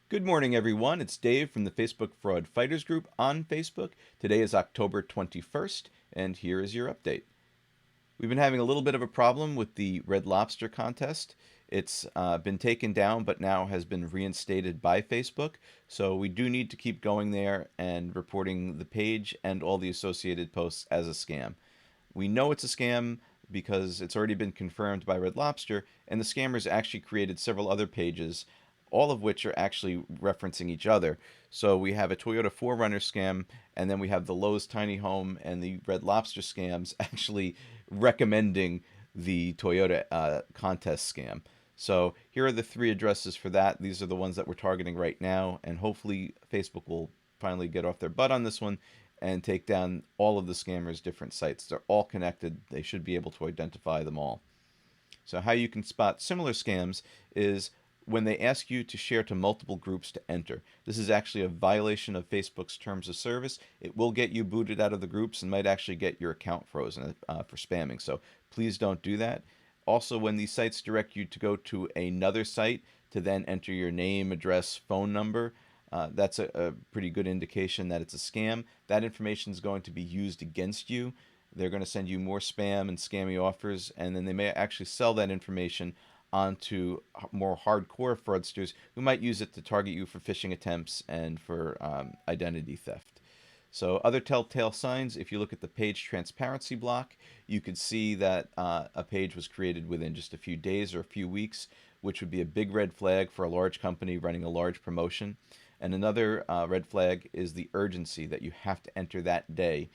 Good morning, everyone. It's Dave from the Facebook Fraud Fighters Group on Facebook. Today is October 21st, and here is your update. We've been having a little bit of a problem with the Red Lobster contest. It's been taken down, but now has been reinstated by Facebook. So we do need to keep going there and reporting the page and all the associated posts as a scam. We know it's a scam because it's already been confirmed by Red Lobster, and the scammers actually created several other pages, all of which are actually referencing each other. So we have a Toyota 4Runner scam, and then we have the Lowe's Tiny Home and the Red Lobster scams actually recommending the Toyota contest scam. So here are the three addresses for that. These are the ones that we're targeting right now, and hopefully Facebook will finally get off their butt on this one and take down all of the scammers' different sites. They're all connected. They should be able to identify them all. So how you can spot similar scams is when they ask you to share to multiple groups to enter. This is actually a violation of Facebook's terms of service. It will get you booted out of the groups and might actually get your account frozen for spamming. So please don't do that. Also, when these sites direct you to go to another site to then enter your name, address, phone number, that's a pretty good indication that it's a scam. That information is going to be used against you. They're going to send you more spam and scammy offers, and then they may actually sell that information onto more hardcore fraudsters who might use it to target you for phishing attempts and for identity theft. So other telltale signs, if you look at the page transparency block, you could see that a page was created within just a few days or a few weeks, which would be a big red flag for a large company running a large promotion. And another red flag is the urgency that you have to enter that day.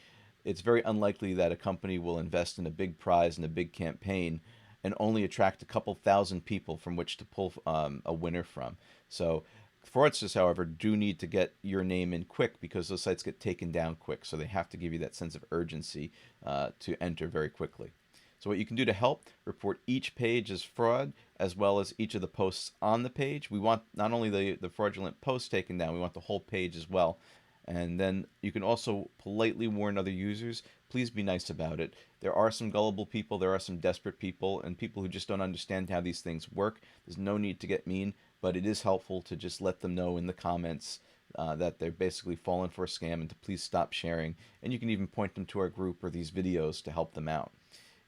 It's very unlikely that a company will invest in a big prize and a big campaign and only attract a couple thousand people from which to pull a winner from. So fraudsters, however, do need to get your name in quick because those sites get taken down quick. So they have to give you that sense of urgency to enter very quickly. So what you can do to help, report each page as fraud, as well as each of the posts on the page. We want not only the fraudulent posts taken down, we want the whole page as well. And then you can also politely warn other users, please be nice about it. There are some gullible people, there are some desperate people, and people who just don't understand how these things work. There's no need to get mean, but it is helpful to just let them know in the comments that they're basically fallen for a scam and to please stop sharing. And you can even point them to our group or these videos to help them out.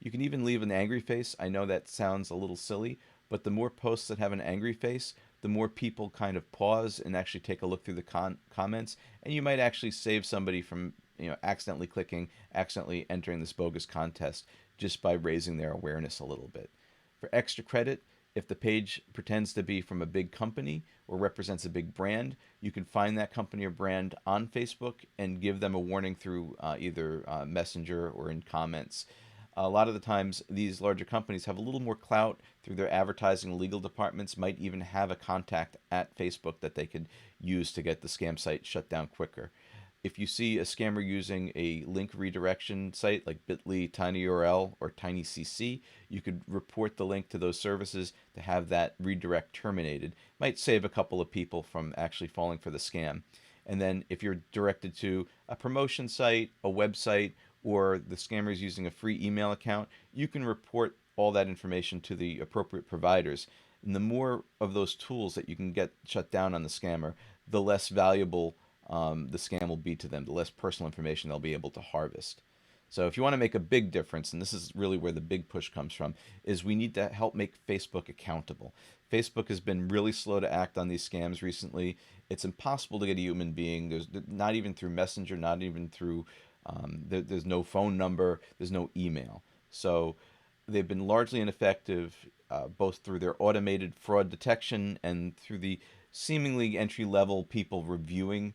You can even leave an angry face. I know that sounds a little silly, but the more posts that have an angry face, the more people kind of pause and actually take a look through the comments, and you might actually save somebody from accidentally clicking, accidentally entering this bogus contest just by raising their awareness a little bit. For extra credit, if the page pretends to be from a big company or represents a big brand, you can find that company or brand on Facebook and give them a warning through either Messenger or in comments. A lot of the times, these larger companies have a little more clout through their advertising. Legal departments might even have a contact at Facebook that they could use to get the scam site shut down quicker. If you see a scammer using a link redirection site like bit.ly, tinyurl, or tinycc, you could report the link to those services to have that redirect terminated. Might save a couple of people from actually falling for the scam. And then if you're directed to a promotion site, a website, or the scammer is using a free email account, you can report all that information to the appropriate providers. And the more of those tools that you can get shut down on the scammer, the less valuable the scam will be to them, the less personal information they'll be able to harvest. So if you want to make a big difference, and this is really where the big push comes from, is we need to help make Facebook accountable. Facebook has been really slow to act on these scams recently. It's impossible to get a human being. There's not even through Messenger, not even through there's no phone number, there's no email. So they've been largely ineffective, both through their automated fraud detection and through the seemingly entry-level people reviewing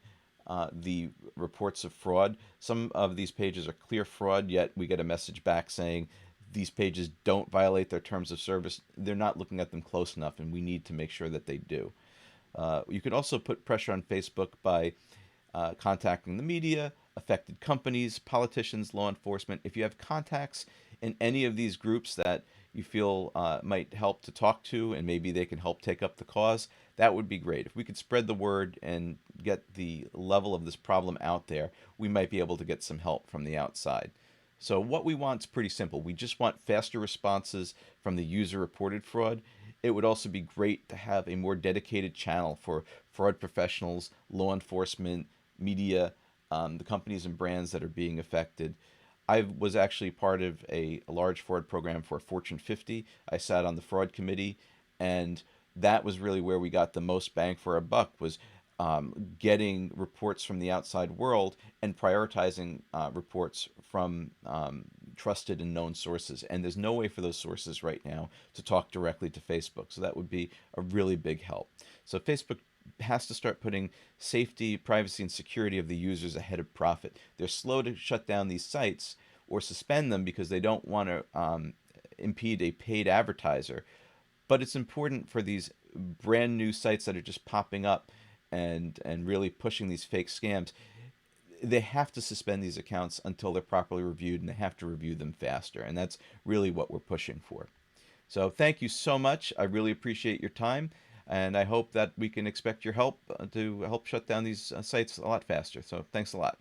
the reports of fraud. Some of these pages are clear fraud, yet we get a message back saying these pages don't violate their terms of service. They're not looking at them close enough, and we need to make sure that they do. You can also put pressure on Facebook by contacting the media, affected companies, politicians, law enforcement. If you have contacts in any of these groups that you feel might help to talk to and maybe they can help take up the cause, that would be great. If we could spread the word and get the level of this problem out there, we might be able to get some help from the outside. So what we want is pretty simple. We just want faster responses from the user-reported fraud. It would also be great to have a more dedicated channel for fraud professionals, law enforcement, media, the companies and brands that are being affected. I was actually part of a large fraud program for Fortune 50. I sat on the fraud committee, and that was really where we got the most bang for our buck, was getting reports from the outside world and prioritizing reports from trusted and known sources. And there's no way for those sources right now to talk directly to Facebook. So that would be a really big help. So Facebook has to start putting safety, privacy, and security of the users ahead of profit. They're slow to shut down these sites or suspend them because they don't want to impede a paid advertiser. But it's important for these brand new sites that are just popping up and really pushing these fake scams. They have to suspend these accounts until they're properly reviewed, and they have to review them faster. And that's really what we're pushing for. So thank you so much. I really appreciate your time, and I hope that we can expect your help to help shut down these sites a lot faster. So thanks a lot.